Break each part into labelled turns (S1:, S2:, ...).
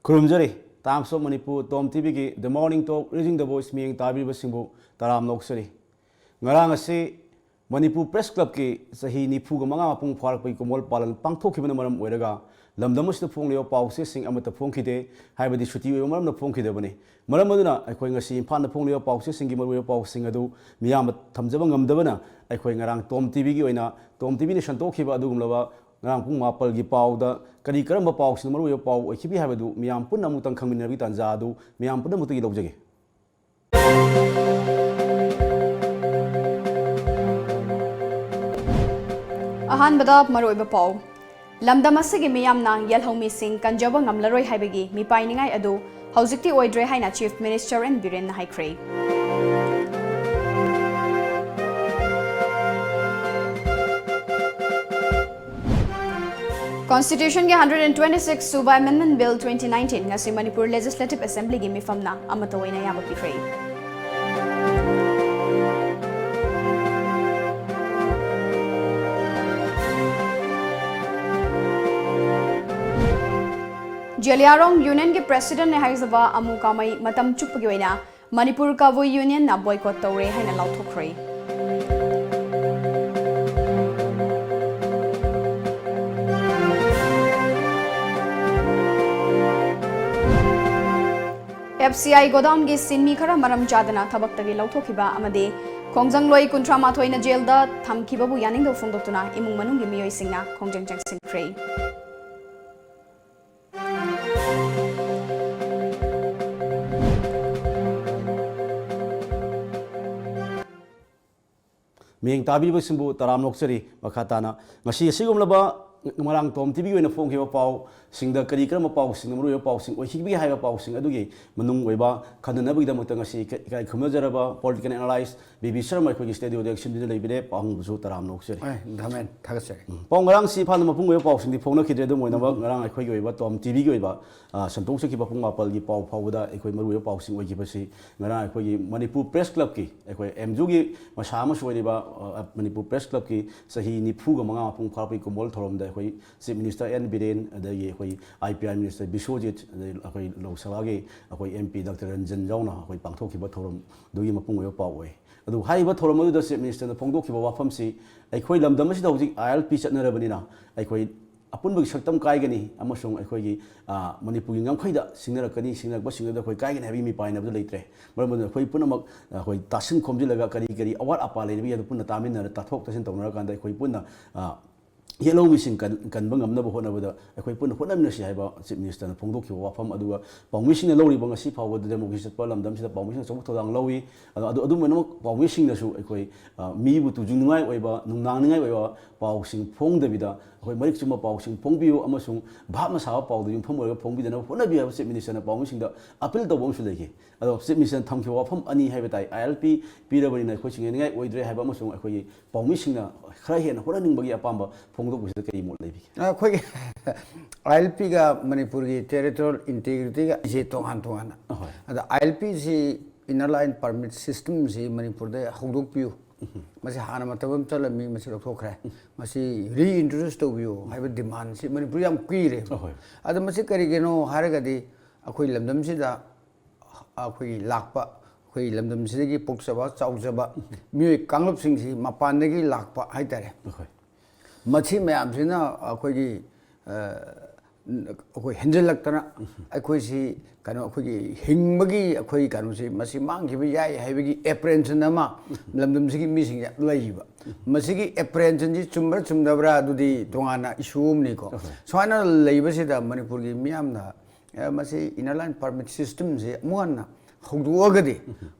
S1: Kurumjari, Times of Manipur, TOMTV ki The Morning Talk, Raising the Voice, miyang tabi ba singbo taram noksari. Ngarang asi Manipur Press Club ki sahi nipu ga mga mapung farak pa kumol palan pangthok ki maram oiraga lamdamus na phong leo pause sing amata phong kide haibadi shuti we maram na phong kide bani maram aduna aikhoi ngasi imphal na phong leo pause sing gi maru pause sing adu miyam thamjaba ngamdabana aikhoi ngarang TOMTV gi oina TOMTV ni shantok khiba adu gumlaba ngarang pung mapal gi pauda kari karamba pause na maru pau khibi haibadu miyam punna mutang khangmin bi tanja adu miyam punna mutu gi lojage
S2: Ahan badab maroi bapau. Lamdam asigi miyamna yelhomi sing kanjaba ngamlaroi haibagi mi painingai adu hauzikti oidre haina Chief Minister and Biren na haikre. Constitution ke 126 Suba Amendment Bill 2019 ngasi Manipur Legislative Assembly gi mifamna amatawai na yaba pikre. Jaliarong Union के President ने हाइजबा अमुकामई मतम चुपगी ओइना मणिपुर का वो union ना boycott तौरे हाइना लाउथोखरे FCI गोदाम के सिनमी खरा मरम चादना थबक तगे लाउथोखिबा अमदे खोंजंग लोई कुंट्रा माथोइना जेलदा थमखिबाबु यानिंगदो फोंदोक्तुना इमुंग मनुंग गे मियोइसिंगना खोंजंग चंगसिनख्रे
S1: miyang tabi ba simbo taram noksari makatana ngasi sigum laba marang TOMTV oina phong khiba pau singda kari kram pau sing muru pau sing oi hibi haiba pau sing adugi manung oiba khadana bigda mata ngasi kai khumajaraba political analyst BB SHARMA khoi studio direction dina leibide pang busu taram noksari
S3: dhamen thagase
S1: pong ngarang si phan mapung oi pau sing di phong na khidre do moina ba ngarang ai khoi gi oiba TOMTV gi oiba santok se ki pung mapal gi pau phawda ai khoi maru pau sing oi gi basi ngarang ai khoi gi Manipur Press Club ki ai khoi MJU gi masha ma soi ba Manipur Press Club ki sahi ni phu ga manga mapung pharapi komol thorom da khoi Chief Minister N Biren adagi khoi IPI Minister Biswajit khoi Lok Sabha gi khoi MP Dr Ranjan Jauna khoi pangthok ki ba thorom dugi mapung oi pau oi adu hai ba thorom adu da Chief Minister na phongdok ki ba wafam si ai khoi lamdam si da hojik ILP chatnarabani na ai khoi apunbagi saktam kaigani amasung ai gi Manipur gi ngamkhai da singnarakani singnak ba singda khoi kaigani habi mi paina ba leitre maram khoi punamak khoi tasin khomjilaga kari awat apa le bi adu punna tamin na tathok tasin tawna kan da khoi punna yellow missing kan bangam na bohona bada akhoi pun honam na si haiba Chief Minister na phongdok ki wafam aduga pawmishing na lori banga si phaw da democracy palam dam si da pawmishing chok thodang lowi adu mano pawmishing na su akhoi mi bu tu jungngai oiba nungnang ngai oiba pawsing phong da bida akhoi marik chuma pawsing phongbiu amasung bhama sa paw da yumpham oiba phongbi da hona bi Chief Minister na pawmishing da appeal da bom su lege ado Chief Minister thamki wafam ani haiba tai ILP pirabani na khoi singai ngai oidre haiba amasung akhoi pawmishing na khara hena hona ningbagi apamba
S3: अखोई ILP का मणिपुर की territorial integrity का इसे तोहान तोहान अदा ILP से inner line permit system से मणिपुर दे हौदोक पियो मसे हाना मतबम चलमी मसे लखोखरे मसे रीइंट्रोड्यूस तोबियो हाइबा डिमांड से मणिपुर याम कुइरे अदा मसे करिगेनो हारगदि अखोई लमदम सिदा अखोई लाखपा अखोई लमदम सिदगी पोक्सबा चाउजबा मिय कांगलप सिंगसी मपानदगी लाखपा हाइतारे मछी मैम से अखोगी अखोई हेंजलक्तना अखोई कनो अखोगी हिंबगी अखोई कनो से मसी मांगिबा याय हाइबगी एप्रेंशन अमा लमदम सिगी मिसिंग लैबा मसिगी एप्रेंशन जी चुम्बर चुमदबरा दुदी तोंगाना इशूमनी को सोना लैबसिदा मणिपुर की मियामना मसी इनर लाइन परमिट सिस्टम से मुआना हौदुअगदी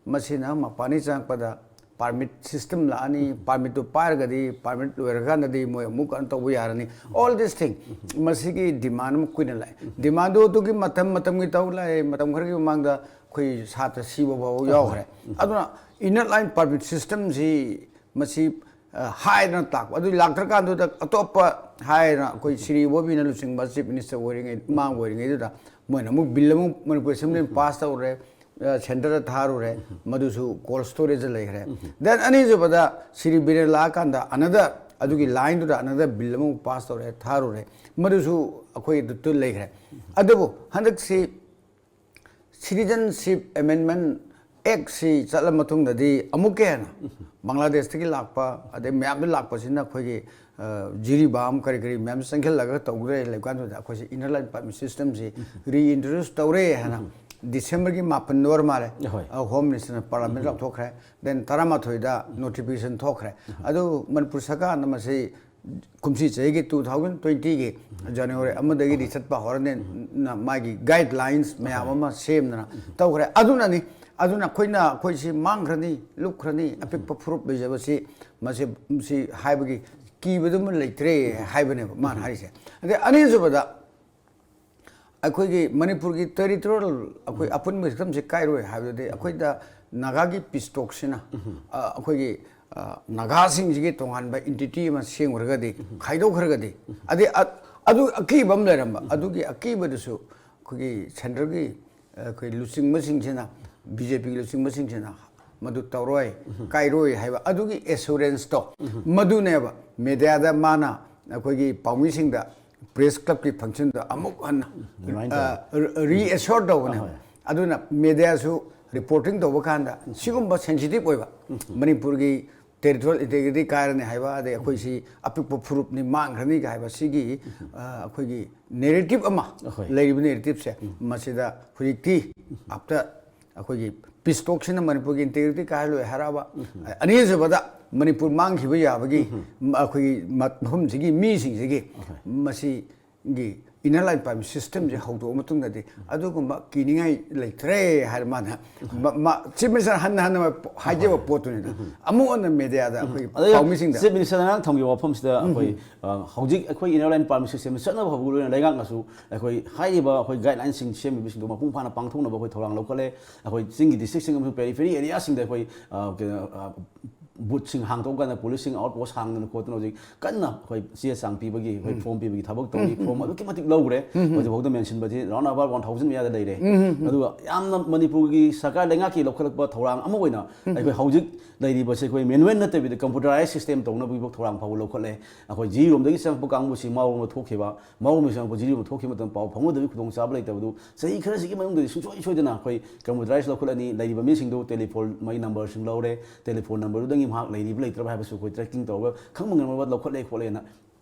S3: मसिना मपानी चांगपदा permit system la ani permit to par gadi permit werga nadi moy muk an to yarani all this thing masigi demand mu kuin lai demand do ki matam gi taw lai matam khar gi mang da khoi sat sibo ba yaw khare aduna inner line permit system ji masi high na tak adu lakthar kan do atop high na koi sri bobi na lusing ba Chief Minister woring mang woring da moy na muk bill mu Manipur assembly pass taw re center tharu re madusu cold storage lai re then ani jo bada Sri Biren la kanda another ꯑꯗꯨꯒꯤ ꯂꯥꯏꯟꯗꯨꯗ another bill ꯑꯃꯨꯛ pass ꯇꯧꯔꯦ ꯊꯥꯔꯨꯔꯦ ꯃꯗꯨꯁꯨ ꯑꯩꯈꯣꯏ ꯂꯩꯈ꯭ꯔꯦ ꯑꯗꯨꯕꯨ ꯍꯟꯗꯛꯁꯤ citizenship amendment act ꯁꯤ ꯆꯠꯂ ꯃꯇꯨꯡꯗꯗꯤ ꯑꯃꯨꯛꯀ ꯍꯦꯟꯅ ꯕꯪꯒ꯭ꯂꯥꯗꯦꯁꯇꯒꯤ ꯂꯥꯛꯄ ꯑꯗꯩ ꯃꯌꯥꯝꯗ ꯂꯥꯛꯄꯁꯤꯅ ꯑꯩꯈꯣꯏꯒꯤ ꯖꯤꯔꯤꯕꯥꯝ ꯀꯔꯤ ꯃꯌꯥꯝ ꯆꯪꯈꯠꯂꯒ ꯇꯧꯈ꯭ꯔꯦ ꯂꯩꯀꯥꯟꯗꯨꯗ ꯑꯩꯈꯣꯏꯁꯤ ꯏꯅꯔ ꯂꯥꯏꯟ ꯄꯥꯔꯃꯤꯠ ꯁꯤꯁꯇꯦꯝꯁꯤ ꯔꯤꯏꯟꯇ꯭ꯔꯣꯗ꯭ꯌꯨꯁ ꯇꯧꯔꯦ ꯍꯥꯏꯅ ꯗꯤꯁꯦꯝꯕꯔꯒꯤ 9 ꯑꯣꯏꯔ ꯃꯥꯜꯂꯦ ꯍꯣꯝ ꯃꯤꯅꯤꯁꯇꯔꯅ ꯄꯥꯔꯂꯥꯃꯦꯟ ꯂꯧꯊꯣꯛꯈ꯭ꯔꯦ ꯗꯦꯟ 13ꯗ ꯅꯣꯇꯤꯐꯤꯀꯦꯁꯟ ꯊꯣꯛꯈ꯭ꯔꯦ ꯑꯗꯨ ꯃꯅꯤꯄꯨꯔ ꯁꯔꯀꯥꯔꯅ ꯃꯁꯤ ꯀꯨꯝꯁꯤ ꯆꯍꯤꯒꯤ 2020ꯒꯤ ꯖꯅꯋꯥꯔꯤ 1ꯗꯒꯤꯗꯤ ꯆꯠꯄ ꯍꯧꯔꯅꯤꯅ ꯃꯥꯒꯤ ꯒꯥꯏꯗꯂꯥꯏꯟꯁ ꯃꯌꯥꯝ ꯑꯃ ꯁꯦꯝꯗꯅ ꯇꯧꯈ꯭ꯔꯦ ꯑꯗꯨꯅꯅꯤ ꯑꯗꯨꯅ ꯑꯩꯈꯣꯏꯁꯤ ꯃꯥꯡꯈ꯭ꯔꯅꯤ ꯂꯨꯞꯈ꯭ꯔꯅꯤ ꯑꯄꯤꯛꯄ ꯐꯨꯔꯨꯞ ꯂꯩꯖꯕꯁꯤ ꯃꯁꯤ ꯍꯥꯏꯕꯒꯤ ꯀꯤꯕꯗꯨꯃ ꯂꯩꯇ꯭ꯔꯦ ꯍꯥꯏꯕꯅꯦꯕ ꯃꯥꯅ ꯍꯥꯏꯔꯤꯁꯦ ꯑꯗꯩ ꯑꯅꯤꯁꯨꯕꯗ ꯑꯩꯈꯣꯏꯒꯤ ꯃꯅꯤꯄꯨꯔꯒꯤ ꯇꯦꯔꯤꯇꯣꯔꯤꯌꯦꯜ ꯑꯩꯈꯣꯏ ꯑꯄꯨꯟꯕ ꯁꯛꯇꯝꯁꯤ ꯀꯥꯏꯔꯣꯏ ꯍꯥꯏꯕꯗꯤ ꯑꯩꯈꯣꯏꯗ ꯅꯥꯒꯥꯒꯤ ꯄꯤꯁꯇꯣꯛꯁꯤꯅ ꯑꯩꯈꯣꯏꯒꯤ ꯅꯥꯒꯥꯁꯤꯡꯁꯤꯒꯤ ꯇꯣꯉꯥꯟꯕ ꯏꯟꯇꯤꯇꯤ ꯑꯃ ꯁꯦꯝꯈ꯭ꯔꯒꯗꯤ ꯈꯥꯏꯗꯣꯛꯈ꯭ꯔꯒꯗꯤ ꯑꯗꯨ ꯑꯀꯤꯕ ꯑꯃ ꯂꯩꯔꯝꯕ ꯑꯗꯨꯒꯤ ꯑꯀꯤꯕꯗꯨꯁꯨ ꯑꯩꯈꯣꯏꯒꯤ ꯁꯦꯟꯇꯔꯒꯤ ꯑꯩꯈꯣꯏ ꯂꯨꯆꯤꯡꯕꯁꯤꯡꯁꯤꯅ BJPꯒꯤ ꯂꯨꯆꯤꯡꯕꯁꯤꯡꯁꯤꯅ ꯃꯗꯨ ꯇꯧꯔꯣꯏ ꯀꯥꯏꯔꯣꯏ ꯍꯥꯏꯕ ꯑꯗꯨꯒꯤ ꯑꯦꯁꯨꯔꯦꯟꯁꯇꯣ ꯃꯗꯨꯅꯦꯕ ꯃꯦꯗꯤꯌꯥꯗ ꯃꯥꯅ ꯑꯩꯈꯣꯏꯒꯤ ꯄꯥꯎꯃꯤꯁꯤꯡꯗ ꯄ꯭ꯔꯦꯁ ꯀ꯭ꯂꯕꯀꯤ ꯐꯪꯁꯟꯗ ꯑꯃꯨꯛ ꯍꯟꯅ ꯔꯤꯑꯦꯁꯣꯔ ꯇꯧꯕꯅꯦꯕ ꯑꯗꯨꯅ ꯃꯦꯗꯤꯌꯥꯁꯨ ꯔꯤꯄꯣꯔꯇꯤꯡ ꯇꯧꯕ ꯀꯥꯟꯗ ꯁꯤꯒꯨꯝꯕ ꯁꯦꯟꯁꯤꯇꯤꯚ ꯑꯣꯏꯕ ꯃꯅꯤꯄꯨꯔꯒꯤ ꯇꯦꯔꯤꯇꯣꯔꯤꯌꯦꯜ ꯏꯟꯇꯦꯒ꯭ꯔꯤꯇꯤ ꯀꯥꯏꯔꯅꯤ ꯍꯥꯏꯕ ꯑꯗꯩ ꯑꯩꯈꯣꯏꯁꯤ ꯑꯄꯤꯛꯄ ꯐꯨꯔꯨꯞꯅꯤ ꯃꯥꯡꯈ꯭ꯔꯅꯤ ꯍꯥꯏꯕ ꯁꯤꯒꯤ ꯑꯩꯈꯣꯏꯒꯤ ꯅꯦꯔꯦꯇꯤꯚ ꯑꯃ ꯂꯩꯔꯤꯕ ꯅꯦꯔꯦꯇꯤꯚꯁꯦ ꯃꯁꯤꯗ ꯍꯧꯖꯤꯛꯇꯤ ꯑꯥꯐꯇꯔ ꯑꯩꯈꯣꯏꯒꯤ ꯄꯤꯁꯇꯣꯛꯁꯤꯅ ꯃꯅꯤꯄꯨꯔꯒꯤ ꯏꯟꯇꯦꯒ꯭ꯔꯤꯇꯤ ꯀꯥꯏꯍꯜꯂꯣꯏ ꯍꯥꯏꯔꯛꯑꯕ ꯑꯅꯤꯁꯨꯕꯗ ꯃꯅꯤꯄꯨꯔ ꯃꯥꯡꯈꯤꯕ ꯌꯥꯕꯒꯤ ꯑꯩꯈꯣꯏꯒꯤ ꯃꯐꯝꯁꯤꯒꯤ ꯃꯤꯁꯤꯡꯁꯤꯒꯤ ꯃꯁꯤꯒꯤ ꯏꯅꯔ ꯂꯥꯏꯟ ꯄꯥꯔꯃꯤꯠ ꯁꯤꯁꯇꯦꯝꯁꯦ ꯍꯧꯗꯣꯛꯑ ꯃꯇꯨꯡꯗꯗꯤ ꯑꯗꯨꯒꯨꯝꯕ ꯀꯤꯅꯤꯡꯉꯥꯏ ꯂꯩꯇ꯭ꯔꯦ ꯍꯥꯏꯔ ꯃꯥꯅ ꯆꯤꯐ ꯃꯤꯅꯤꯁꯇꯔ ꯍꯟꯅ ꯍꯥꯏꯖꯕ ꯄꯣꯠꯇꯨꯅꯤꯗ ꯑꯃꯨꯛ ꯍꯟꯅ ꯃꯦꯗꯤꯌꯥꯗ ꯑꯩꯈꯣꯏ ꯄꯥꯎꯃꯤꯁꯤꯡꯗ
S1: ꯆꯤꯐ ꯃꯤꯅꯤꯁꯇꯔꯅ ꯊꯝꯈꯤꯕ ꯋꯥꯐꯝꯁꯤꯗ ꯑꯩꯈꯣꯏ ꯍꯧꯖꯤꯛ ꯑꯩꯈꯣꯏ ꯏꯅꯔ ꯂꯥꯏꯟ ꯄꯥꯔꯃꯤꯠ ꯁꯤꯁꯇꯦꯝ ꯆꯠꯅꯕ ꯍꯧꯕ ꯂꯣꯏꯅ ꯂꯩꯉꯥꯛꯅꯁꯨ ꯑꯩꯈꯣꯏ ꯍꯥꯏꯔꯤꯕ ꯑꯩꯈꯣꯏ ꯒꯥꯏꯗꯂꯥꯏꯟꯁꯤꯡ ꯁꯦꯝꯃꯤꯕꯁꯤꯡꯗꯣ ꯃꯄꯨꯡ ꯐꯥꯅ ꯄꯥꯡꯊꯣꯛꯅꯕ ꯑꯩꯈꯣꯏ ꯊꯧꯔꯥꯡ ꯂꯧꯈꯠꯂꯦ ꯑꯩꯈꯣꯏ ꯆꯤꯡꯒꯤ ꯗꯤꯁꯇ꯭ꯔꯤꯛꯁꯤꯡ ꯑꯃꯁꯨꯡ ꯄꯦꯔꯤꯐꯦꯔꯤ ꯑꯦꯔꯤꯌꯥꯁꯤꯡꯗ ꯑꯩꯈꯣꯏ ꯕꯨꯠꯁꯤꯡ ꯍꯥꯡꯗꯣꯛꯀꯥꯟꯗ ꯄꯨꯂꯤꯁꯁꯤꯡ ꯑꯥꯎꯠ ꯄꯣꯁ ꯍꯥꯡꯗꯅ ꯈꯣꯠꯇꯅ ꯍꯧꯖꯤꯛ ꯀꯟꯅ ꯑꯩꯈꯣꯏ ꯆꯦ ꯆꯥꯡ ꯄꯤꯕꯒꯤ ꯑꯩꯈꯣꯏ ꯐꯣꯔꯝ ꯄꯤꯕꯒꯤ ꯊꯕꯛ ꯇꯧꯔꯤ ꯐꯣꯔꯝ ꯑꯗꯨꯛꯀꯤ ꯃꯇꯤꯛ ꯂꯧꯈ꯭ꯔꯦ ꯍꯧꯖꯤꯛꯐꯥꯎꯗ ꯃꯦꯟꯁꯤꯟꯕꯗꯤ ꯔꯥꯎꯟ ꯑꯕꯥꯎꯠ 1000 ꯃꯌꯥꯗ ꯂꯩꯔꯦ ꯑꯗꯨꯒ ꯌꯥꯝꯅ ꯃꯅꯤꯄꯨꯔꯒꯤ ꯁꯔꯀꯥꯔ ꯂꯩꯉꯥꯛꯀꯤ ꯂꯧꯈꯠꯂꯛꯄ ꯊꯧꯔꯥꯡ ꯑꯃ ꯑꯣꯏꯅ ꯑꯩꯈꯣꯏ ꯍꯧꯖꯤꯛ ꯂꯩꯔꯤꯕꯁꯦ ꯑꯩꯈꯣꯏ ꯃꯦꯅꯨꯋꯦꯜ ꯅꯠꯇꯕꯤꯗ ꯀꯝꯄ꯭ꯌꯨꯇꯔꯥꯏꯖ ꯁꯤꯁꯇꯦꯝ ꯇꯧꯅꯕꯒꯤ ꯊꯧꯔꯥꯡ ꯐꯥꯎꯕ ꯂꯧꯈꯠꯂꯦ ꯑꯩꯈꯣꯏ ꯖꯤꯔꯣꯝꯗꯒꯤ ꯆꯪꯉꯛꯄ ꯀꯥꯡꯕꯨꯁꯤ ꯃꯥꯎꯔꯣꯝꯗ ꯊꯣꯛꯈꯤꯕ ꯃꯥꯎꯔꯣꯝꯗꯒꯤ ꯆꯪꯉꯛꯄ ꯖꯤꯔꯣꯝꯗ ꯊꯣꯛꯈꯤꯕ ꯃꯇꯝꯗ ꯄꯥꯎ ꯐꯥꯎꯅꯗꯕꯒꯤ ꯈꯨꯗꯣꯡꯆꯥꯕ ꯂꯩꯇꯕꯗꯨ ꯆꯍꯤ ꯈꯔꯁꯤꯒꯤ ꯃꯅꯨꯡꯗꯗꯤ ꯁꯨꯡꯁꯣꯏ ꯁꯣꯏꯗꯅ ꯑꯩꯈꯣꯏ ꯀꯝꯄ꯭ꯌꯨꯇꯔꯥꯏꯖ ꯂꯧꯈꯠꯂꯅꯤ ꯂꯩꯔꯤꯕ ꯃꯤꯁꯤꯡꯗꯨ ꯇꯦꯂꯤꯐꯣꯟ ꯃꯩ ꯅꯝꯕꯔꯁꯤꯡ ꯂꯧꯔꯦ ꯇꯦꯂꯤꯐꯣꯟ ꯅꯝꯕꯔꯗꯨꯗꯒꯤ ꯃꯍꯥꯛ ꯂꯩꯔꯤꯕ ꯂꯩꯇ꯭ꯔꯕ ꯍꯥꯏꯕꯁꯨ ꯑꯩꯈꯣꯏ ꯇ꯭ꯔꯦꯀꯤꯡ ꯇꯧꯔꯒ ꯈꯪꯕ ꯉꯝꯅꯕ ꯂꯧꯈꯠꯂꯦ ꯈꯣꯠꯂꯦꯅ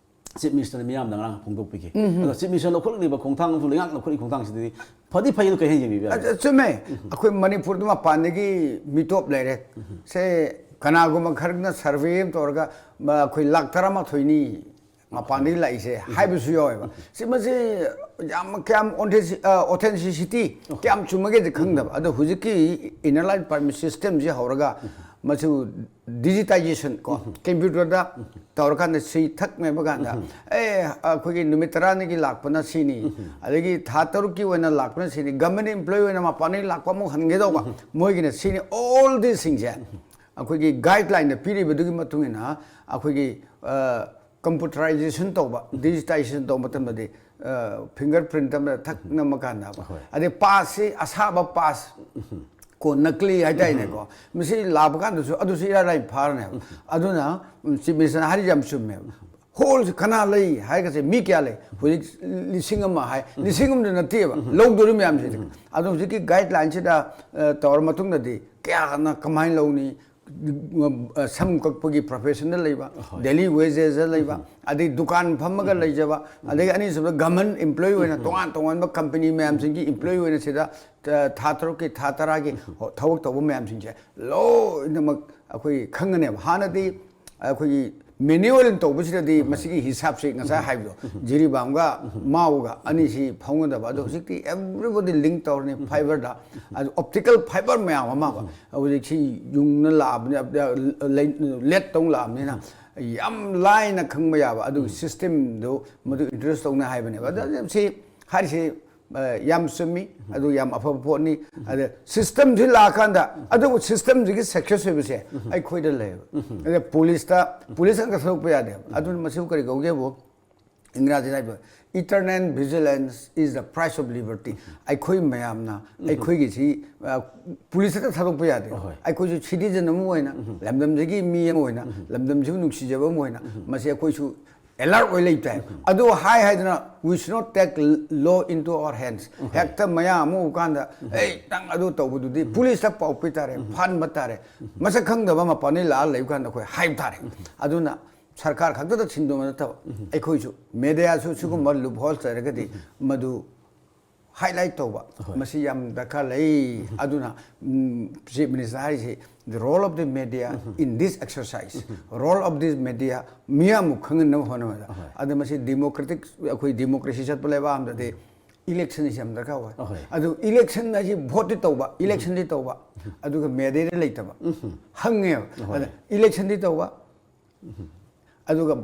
S1: ꯆꯤꯐ ꯃꯤꯅꯤꯁꯇꯔꯅ ꯃꯤꯌꯥꯝꯗ ꯉꯔꯥꯡ ꯐꯣꯡꯗꯣꯛꯄꯤꯈꯤ ꯑꯗꯣ ꯆꯤꯐ ꯃꯤꯅꯤꯁꯇꯔ ꯂꯧꯈꯠꯂꯛꯂꯤꯕ ꯈꯣꯡꯊꯥꯡ ꯑꯃꯁꯨꯡ ꯂꯩꯉꯥꯛꯅ ꯂꯧꯈꯠꯂꯤꯕ ꯈꯣꯡꯊꯥꯡꯁꯤꯗꯤ ꯐꯗꯤ ꯐꯩ ꯀꯩ ꯍꯥꯏꯅ ꯌꯦꯡꯕꯤꯕ ꯌꯥꯏ
S3: ꯆꯨꯝꯃꯦ ꯑꯩꯈꯣꯏ ꯃꯅꯤꯄꯨꯔꯗ ꯃꯄꯥꯟꯗꯒꯤ ꯃꯤꯇꯣꯞ ꯂꯩꯔꯦ ꯁꯦ ꯀꯅꯥꯒꯨꯝꯕ ꯈꯔꯅ ꯁꯔꯚꯦ ꯑꯃ ꯇꯧꯔꯒ ꯑꯩꯈꯣꯏ 13,000ꯅꯤ ꯃꯄꯥꯟꯗꯒꯤ ꯂꯥꯛꯏꯁꯦ ꯍꯥꯏꯕꯁꯨ ꯌꯥꯎꯋꯦꯕ ꯃꯁꯤ ꯌꯥꯝ ꯀꯌꯥꯝ ꯑꯣꯊꯦꯟꯇꯤꯁꯤꯇꯤ ꯀꯌꯥꯝ ꯆꯨꯝꯃꯒꯦꯗꯤ ꯈꯪꯗꯕ ꯑꯗꯣ ꯍꯧꯖꯤꯛꯀꯤ ꯏꯅꯔ ꯂꯥꯏꯟ ꯄꯥꯔꯃꯤꯠ ꯁꯤꯁꯇꯦꯝꯁꯤ ꯍꯧꯔꯒ ꯃꯁꯤ ꯗꯤꯖꯤꯇꯥꯏꯖꯦꯁꯟ ꯀꯣ ꯀꯝꯄ꯭ꯌꯨꯇꯔꯗ ꯇꯧꯔꯀꯥꯟꯗ ꯁꯤ ꯊꯛꯃꯦꯕ ꯀꯥꯟꯗ ꯑꯩꯈꯣꯏꯒꯤ ꯅꯨꯃꯤꯠ 10ꯅꯤꯒꯤ ꯂꯥꯛꯄꯅ ꯁꯤꯅꯤ ꯑꯗꯒꯤ ꯊꯥ 6ꯀꯤ ꯑꯣꯏꯅ ꯂꯥꯛꯄꯅ ꯁꯤꯅꯤ ꯒꯚꯔꯟꯃꯦꯟꯠ ꯏꯝꯄ꯭ꯂꯣꯌꯤ ꯑꯣꯏꯅ ꯃꯄꯥꯟꯗꯒꯤ ꯂꯥꯛꯄ ꯑꯃꯨꯛ ꯍꯟꯒꯗꯧꯕ ꯃꯣꯏꯒꯤꯅ ꯁꯤꯅꯤ ꯑꯣꯜ ꯗꯤꯁꯁꯤꯡꯁꯦ ꯑꯩꯈꯣꯏꯒꯤ ꯒꯥꯏꯗꯂꯥꯏꯟꯗ ꯄꯤꯔꯤꯕꯗꯨꯒꯤ ꯃꯇꯨꯡ ꯏꯟꯅ ꯑꯩꯈꯣꯏꯒꯤ ꯀꯝꯄ꯭ꯌꯨꯇꯔꯥꯏꯖꯦꯁꯟ ꯇꯧꯕ ꯗꯤꯖꯤꯇꯥꯏꯖꯦꯁꯟ ꯇꯧꯕ ꯃꯇꯝꯗꯗꯤ ꯐꯤꯡꯒꯔ ꯄ꯭ꯔꯤꯟꯠ ꯑꯃꯗ ꯊꯛ ꯅꯝꯃ ꯀꯥꯟꯗ ꯑꯗꯩ ꯄꯥꯁꯁꯤ ꯑꯁꯥꯕ ꯄꯥꯁ ꯀꯣ ꯅꯀꯂꯤ ꯍꯥꯏꯇꯥꯔꯦꯅꯦꯀꯣ ꯃꯁꯤ ꯂꯥꯛꯄ ꯀꯥꯟꯗꯁꯨ ꯑꯗꯨꯁꯨ ꯏꯔꯥꯏ ꯂꯥꯏ ꯐꯥꯔꯅꯦꯕ ꯑꯗꯨꯅ ꯆꯤꯐ ꯃꯤꯅꯤꯁꯇꯔꯅ ꯍꯥꯏꯔꯤꯁꯦ ꯌꯥꯝ ꯆꯨꯝꯃꯦꯕ ꯍꯣꯜꯁꯤ ꯀꯅꯥ ꯂꯩ ꯍꯥꯏꯔꯒꯁꯦ ꯃꯤ ꯀꯌꯥ ꯂꯩ ꯍꯧꯖꯤꯛ 1,000 ꯍꯥꯏ 1,000 ꯅꯠꯇꯦꯕ ꯂꯧꯗꯣꯔꯤ ꯃꯌꯥꯝꯁꯤꯗꯤ ꯑꯗꯣ ꯍꯧꯖꯤꯛꯀꯤ ꯒꯥꯏꯗꯂꯥꯏꯟꯁꯤꯗ ꯇꯧꯔ ꯃꯇꯨꯡꯗꯗꯤ ꯀꯌꯥꯅ ꯀꯃꯥꯏꯅ ꯂꯧꯅꯤ ꯁꯝ ꯀꯛꯄꯒꯤ ꯄ꯭ꯔꯣꯐꯦꯁꯟꯗ ꯂꯩꯕ ꯗꯦꯂꯤ ꯋꯦꯖꯦꯁꯗ ꯂꯩꯕ ꯑꯗꯩ ꯗꯨꯀꯥꯟ ꯐꯝꯃꯒ ꯂꯩꯖꯕ ꯑꯗꯒꯤ ꯑꯅꯤꯁꯨꯕꯗ ꯒꯚꯔꯟꯃꯦꯟꯠ ꯏꯝꯄ꯭ꯂꯣꯌꯤ ꯑꯣꯏꯅ ꯇꯣꯉꯥꯟꯕ ꯀꯝꯄꯅꯤ ꯃꯌꯥꯝꯁꯤꯡꯒꯤ ꯏꯝꯄ꯭ꯂꯣꯌꯤ ꯑꯣꯏꯅ ꯁꯤꯗ ꯊꯥ 6ꯀꯤ ꯊꯥ 10ꯒꯤ ꯊꯕꯛ ꯇꯧꯕ ꯃꯌꯥꯝꯁꯤꯡꯁꯦ ꯂꯣꯏꯅꯃꯛ ꯑꯩꯈꯣꯏ ꯈꯪꯒꯅꯦꯕ ꯍꯥꯟꯅꯗꯤ ꯑꯩꯈꯣꯏꯒꯤ ꯃꯦꯅꯨꯋꯦꯜ ꯇꯧꯕꯁꯤꯗꯗꯤ ꯃꯁꯤꯒꯤ ꯍꯤꯁꯥꯞꯁꯤ ꯉꯁꯥꯏ ꯍꯥꯏꯕꯗꯣ ꯖꯤꯔꯤꯕꯥꯝꯒ ꯃꯥꯎꯒ ꯑꯅꯤꯁꯤ ꯐꯥꯎꯅꯗꯕ ꯑꯗꯣ ꯍꯧꯖꯤꯛꯇꯤ ꯑꯦꯚ꯭ꯔꯤꯕꯣꯗꯤ ꯂꯤꯡꯛ ꯇꯧꯔꯅꯤ ꯐꯥꯏꯕꯔꯗ ꯑꯗꯣ ꯑꯣꯞꯇꯤꯀꯦल ꯐꯥꯏꯕꯔ ꯃꯌꯥꯝ ꯑꯃ ꯍꯧꯖꯤꯛꯁꯤ ꯌꯨꯡꯅ ꯂꯥꯛꯑꯕꯅꯤ ꯂꯦꯠ ꯇꯧ ꯂꯥꯛꯑꯕꯅꯤꯅ ꯌꯥꯝ ꯂꯥꯏꯅ ꯈꯪꯕ ꯌꯥꯕ ꯑꯗꯨꯒꯤ ꯁꯤꯁꯇꯦꯝꯗꯨ ꯃꯗꯨ ꯏꯟꯇ꯭ꯔꯣꯗ꯭ꯌꯨꯁ ꯇꯧꯅ ꯍꯥꯏꯕꯅꯦꯕ ꯑꯗꯣ ꯁꯤ ꯍꯥꯏꯔꯤꯁꯤ ꯌꯥꯝ ꯆꯨꯝꯃꯤ ꯑꯗꯨ ꯌꯥꯝ ꯑꯐꯕ ꯄꯣꯠꯅꯤ ꯑꯗ ꯁꯤꯁꯇꯦꯝꯁꯤ ꯂꯥꯛꯑꯀꯥꯟꯗ ꯑꯗꯨꯕꯨ ꯁꯤꯁꯇꯦꯝꯁꯤꯒꯤ ꯁꯛꯁꯦꯁ ꯑꯣꯏꯕꯁꯦ ꯑꯩꯈꯣꯏꯗ ꯂꯩꯌꯦꯕ ꯑꯗ ꯄꯨꯂꯤꯁ ꯉꯥꯛꯇ ꯊꯣꯛꯄ ꯌꯥꯗꯦꯕ ꯑꯗꯨꯅ ꯃꯁꯤꯕꯨ ꯀꯔꯤ ꯀꯧꯒꯦꯕꯨ ꯏꯪꯒ꯭ꯔꯥꯖꯤꯗ ꯍꯥꯏꯕ eternal vigilance is the price of liberty. I koi mayamna, I koi gisi police ta thadok pa yade. I koi ju citizen mo hoina, lamdam jagi mi mo hoina, lamdam ju nuksi jaba mo hoina. Masi koi ju alert way later. Ado high na we should not take law into our hands. Hekta maya mo kanda, hey tang ado tau budu di police ta pau pitare, fan batare. Masa khang da ba ma pani la lai kanda koi hype tare. Ado na सरकार खक्ता तो छिंदो में तो एक कोई जो media सो सुको मल्लु बहुत सारे कदी मधु हाईलाइट तो बा मसी यम दखा लई अदुना चीफ मिनिस्टर हारी से the role of the media in this exercise role of this media मिया मुखंग न होने वाला अदु मसी democratic कोई democracy चत पले बा हम दे election इसे हम दखा हुआ अदु election ना जी vote तो बा election दी तो बा अदु का media ले तबा हंगे election दी तो बा अदुगा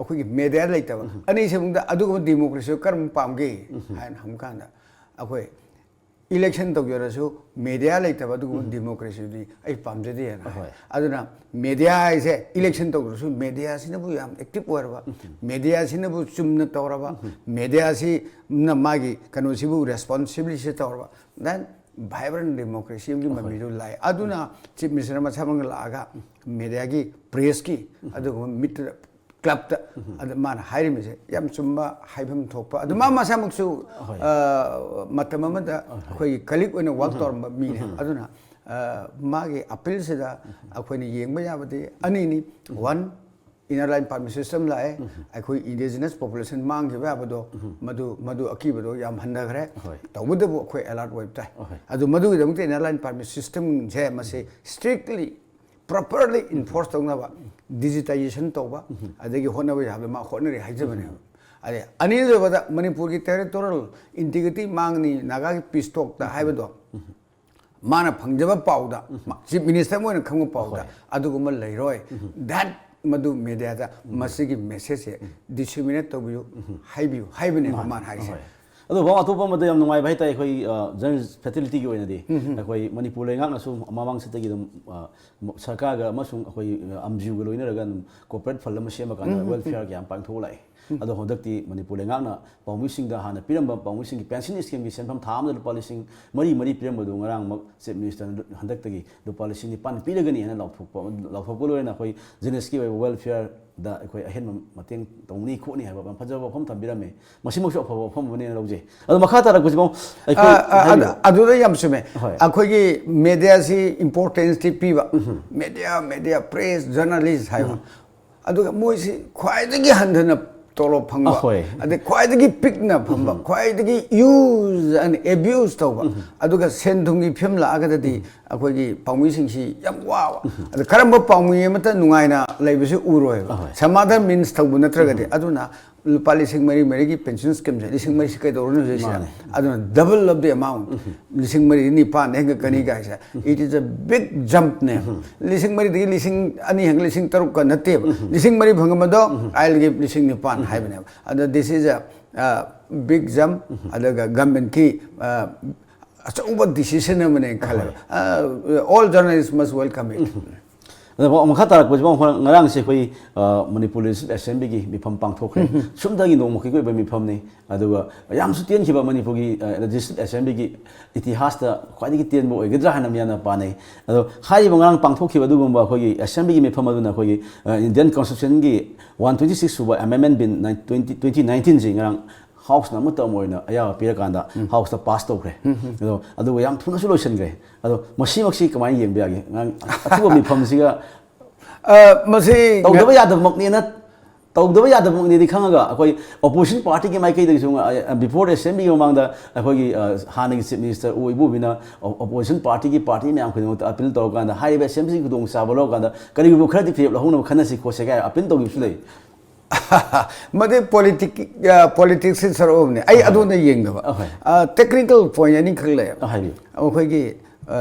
S3: अखोगी मेडिया लेतबा अनी से मुंदा अदुगा डेमोक्रेसी कर्म पामगे हाइन हम कांदा अखोय इलेक्शन तोगरसु मेडिया लेतबा अदुगा डेमोक्रेसी दी आई पामजे दे ना अदुना मेडिया इसे इलेक्शन तोगरसु मेडिया सिनबु याम एक्टिव ओरबा मेडिया सिनबु चुमना तोरबा मेडिया सि न मागी कनोसिबु रेस्पोंसिबिलिटी तोरबा देन vibrant democracy की मम्मीरो लाए अदुना चीफ मिनिस्टर मा छमंग लागा मीडिया की प्रेस की अदुगो मिट क्लब ता अद मान हाइरि मिसे याम चुम्बा हाइबम थोपा अदु मा मासा मुक्सु मतम मदा कोई कलिक ओने वर्क तोर मी अदुना मागे अपील से दा अखोनी येंगबा याबदे अनि नि one inner line permit system लाए अखोई indigenous population मांग के बाबदो मधु अकी बदो याम हन्दा करे तो मुद्दे वो अखोई alert वेब ताई अदु मधु के दमुते inner line permit system जे मसे strictly properly enforced होना बा digitization तो बा अदे की होना बा याबले मा होने रे हाइजे बने अरे अनिल जो बता मणिपुर की territorial integrity मांगनी नागा की peace talk ता हाई बदो माना फंगजबा पाउदा चीफ मिनिस्टर मोने खंगो पाउदा अदु गुमल लैरोय that मधु मीडिया दा मसीगी मैसेज है डिसमिनेट तो बियो हाइबने मान हाई से
S1: अदो बाव अतोपा मदे यम नुंगाई भाई ताई कोई जनरल फैसिलिटी की ओइना दी कोई मणिपुर लेंगाक नसु मामांग सितगी दम सरकार गा मसुंग कोई अमजु ग लोइना रगा कोऑपरेट फल म सेम का वेलफेयर के हम पांगथो लाई अदो होदक्ति मणिपुर लेंगाक ना पाउमिसिंग दा हाना पिरम पाउमिसिंग की पेंशन स्कीम की सेंफम थाम द पॉलिसिंग मरी पिरम बदु ngarang मक चीफ मिनिस्टर हंदक्तगी दो पॉलिसी नि पान पिरगनी हना लाउथोप लोइना कोई जिनेस की वेलफेयर दा कोई अहेन मतेंग तौनी खोनी हाबा फजबा फम थबिरमे मसिमसु अफबा फम बने लौजे अदो मखा तारा कुजबो
S3: अदुदा याम सुमे अखोगी मीडिया सी इंपोर्टेंस टी पीबा मीडिया प्रेस जर्नलिस्ट हाइबा अदुगा मोइसी ख्वाइदगी हंधना तोलो फंगबा अदे ख्वाइदगी पिकना फंबा ख्वाइदगी यूज एंड अब्यूज तौबा अदुगा सेंधुंगी फिल्म लागददी अखोगी पाउमीसिंगसी याम वावा अदे करम पाउमी मत नुंगाइना लैबसु उरोय समाधान मीन्स तौबु नत्रगदे अदुना लुपा लिसिंग मरी की पेंशन स्कीम से लिसिंग मरी सिकै दौरनु जेसिना अदुना डबल ऑफ द अमाउंट लिसिंग मरी निपान हेंग कनी गाइसा it is a big jump ने लिसिंग मरी दगी लिसिंग अनि हेंग लिसिंग तरुक का नते लिसिंग मरी भंगमदो आइल गिव लिसिंग निपान हाइबने अद this is a big jump अदगा गवर्नमेंट की अचौबा डिसीजन मने खले all journalist must welcome it
S1: मखा तारक बजबो ngarang se koi Manipur assembly gi mifam pangthokre sumdagi no mokhi koi ba mifam ne aduga yam su tien khiba Manipur gi legislative assembly gi itihas ta khwadi gi tien bo egedra hanam yana pa nei ado khai ba ngarang pangthokhiba dugumba khoi gi assembly gi mifam aduna khoi gi Indian constitution gi 126 suba amendment bin 2019 ji ngarang house na muta moina aya pira kanda house ta pass to kre ado yam thuna solution gre ado masi maksi kamai yeng bia gi atu mi pham siga
S3: masi
S1: tawdaba yadab mokni na tawdaba yadab mokni di khangaga akoi opposition party ki mai kai de sunga before assembly yomang da akoi gi hana gi chief minister oibu bina opposition party ki party me am khudong ta appeal to kanda high assembly ku dong sabalo kanda kari bu khadi fi lo hona khana si ko se ga appeal to gi sulei
S3: मदे politics से सरोब ने आई अदो ने Young दबा technical point यानी खले अखोई की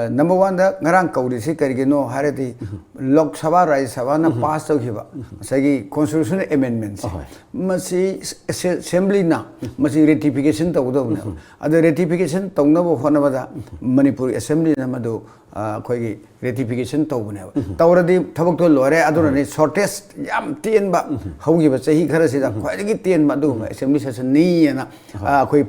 S3: number one da ngarang kauri si karigino harati Lok Sabha Rajya Sabha na pass tawkiba sagi constitutional amendments masi assembly na masi ratification tawdawna ada ratification tawnabo honabada Manipuri assembly na madu khoi ratification tawbne tawradi thabak to lore aduna shortest yam tien ba hogi ba chahi khara sida khwai tien ba du assembly session ni na khoi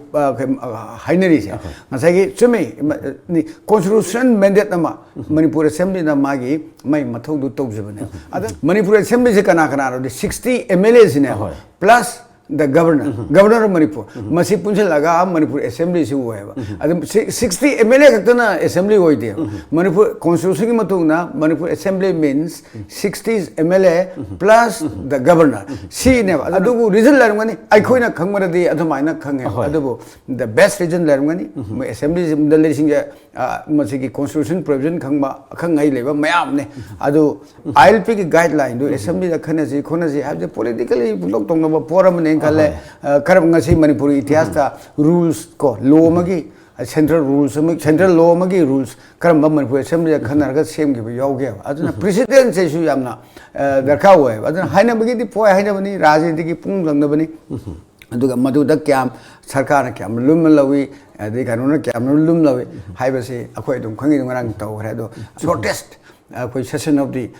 S3: hainari se ngasagi chumi constitution mandate na Manipur assembly na magi mai mathau du tawjibane ada Manipur assembly se kana kana ro 60 MLAs ne plus the governor of Manipur masi punchal laga Manipur assembly se huwa hai 60 MLA kaktana assembly hoi de Manipur constitution ki matung na Manipur assembly means 60 MLA plus the governor si ne adugu reason larungani aikhoina khangmara di adhumaina khange adugu the best reason larungani assembly the leading masi ki constitution provision khangba khangai leba mayam ne adu ILP ki guideline do assembly da khanaji khonaji have the politically lok tongna forum ne kale karab ngasi Manipuri itihas ta rules ko law magi central rules central law magi rules karam Manipur assembly khanar ga sem gi yaw ge aduna president se su yamna darka hoye aduna haina magi di poi haina bani rajniti ki pung langna bani aduga madu da kyam sarkar kyam lum lawi ade kanuna kyam lum lawi haibase akhoi dum khangi ngarang taw hare do shortest akhoi session of the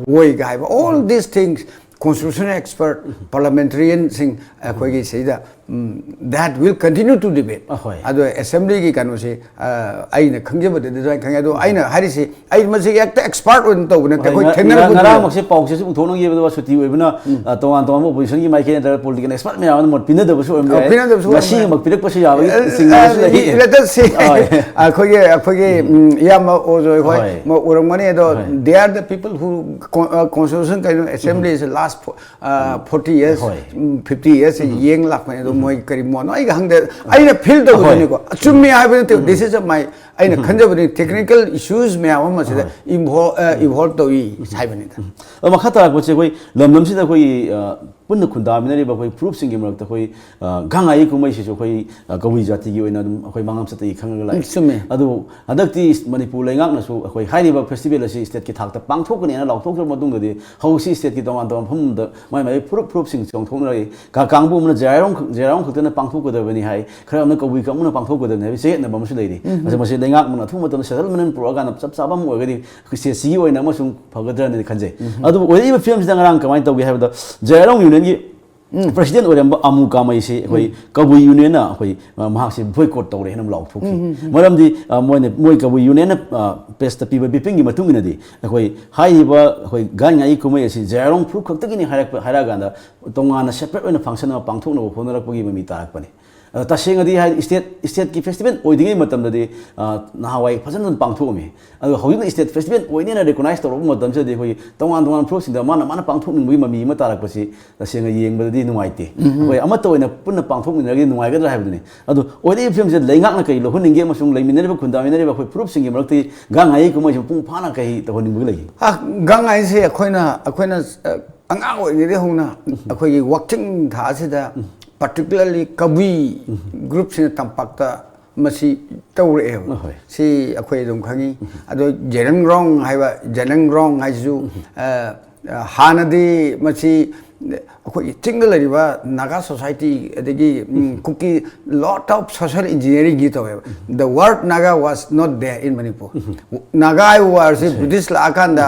S3: way ga all these things constitutional expert, parliamentarian sing akhoi say that will continue to debate. Ado assembly ki kanu se aina khangje bade design khangya do aina hari se ai masi ek expert on to ne koi thengna ko
S1: ngara mase pau se u thonong ye do suti we bna towan towan opposition ki mai ke political expert me awan mot pina de so em masi mak pirak pasi ya sing
S3: let us see akhoi yam ojo khoi mo urang mani do they are the people who constitution kind assembly is last 40 years 50 years yeng lak me moi kari mo no ai hangde aina feel do ni ko chummi ha this is my aina khanjabani technical issues me awam se evolve to yi saibani
S1: da makhata ko che koi lamlam si da koi punna khunda minari ba koi proof sing gemak ta koi gangai ku mai si so koi kawi jati gi oina koi mangam sa tai khang la adu adakti Manipur lengak na su koi hairi ba festival si state ki thak ta pangthok ni na lauk thok ro madung de how si state ki tong an phum da mai proof sing chong thong rai ka kangbu mun jerong khutna pangthok ko da bani hai khara na kawi ka mun pangthok ko da ne se na bam su dei asa mase lengak mun thu matam settlement pro ga na chap chabam o ga di se si oina ma sung phagadra ne khanje adu oi ba film sidang rang kamai tawgi ha da jerong union gi president orem amu kamai se koi kawi union na koi mahak se boycott tawre henam lauk thoki maram di moi kawi union na pesta pi ba biping gi matung ina di koi hai ba koi ganya I kumai se jerong proof khak tagi ni hara ga da tonga na separate oina function na pangthok no khonarak pagi mi tarak pani tasing adi hai state ki festival oidingai matam dadi nahawai fajan pangthok mi adu hojin state festival oine na recognize to matam se de koi tongan pro sing da mana pangthok ni mi ma tarak pasi tasing yeng badadi nuaite koi amato oina punna pangthok ni ragi nuai ga dra haibduni adu oide film se leingak na kai lo huninge masung leiminari ba khunda minari ba koi proof sing marakti gangai ko mai pung phana kai to honing bu lei
S3: gangai se akoina angang oi ni de hona akoi gi watching tha se da particularly kawi groups in tampakta masi tawre si akhoi dum khangi ado jerang rong hai ju hanadi masi akhoi tingle riba naga society adegi kuki lot of social engineering gi tawe the word naga was not there in Manipur naga was British lakanda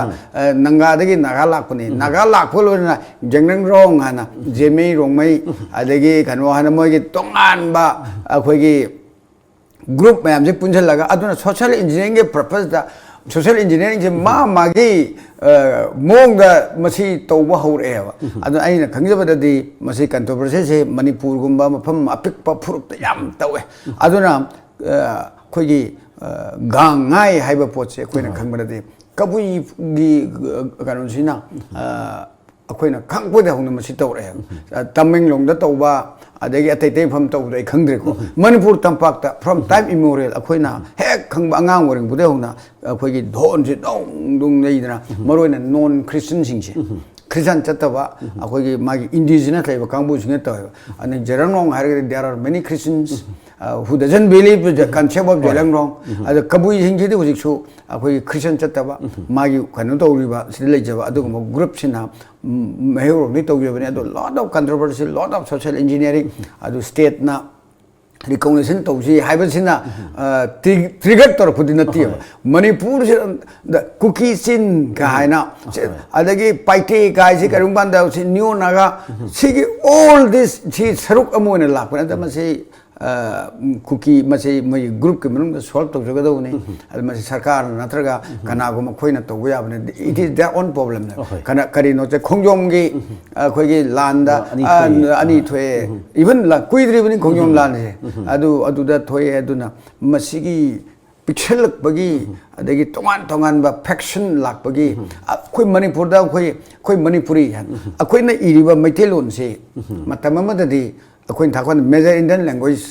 S3: nanga adegi naga lakpani naga lakpol na jengrang rong hana jemei rongmai adegi kanu hana moi gi tongan ba akhoi gi group mayam je punjal laga aduna social engineering ge purpose da social engineering je magi monga masi tawba hore adu aina khangjabada di masi controversy se Manipur gumba mafam apik pa furup yam tawe aduna khoi gi gangai haiba pot se khoina khangbada di kabui gi kanon sina akoina khangpode hongna masi tawre Tamenglong da tawba adegi atai pham tawda khangdre ko Manipur tampakta from time immemorial akoina hek khangba angang waring bude hongna akhoi gi dhon se dong nei dana maroina non Christian sing se Christian chataba akhoi magi indigenous leba kangbu singe to ani jerangrong har there are many Christians who doesn't believe the concept of jerangrong ada kabui hingji de hujik chu akhoi Christian chataba magi kanu to riba sidle jaba adu mo group sina mehro ni to yebani adu lot of controversy lot of social engineering adu state na recognition to ji haibasina trigger tor pudina ti Manipur the cookie sin ka haina adagi paite kai si karung banda si new naga si all this si saruk amone lak na ta masi cookie masi mai group ke manung solve to joga do ne ad masi sarkar natraga kana go khoina to ya bane it is their own problem kana kari no che khongjom gi khoi gi landa ani thwe even la kuidri bani khongjom lan se adu da thoye aduna masi gi pixel bagi adagi tongan ba faction lak bagi khoi Manipur da khoi Manipuri han akhoi na iriba maitelon se matam ma da di akhoi thakwan major Indian language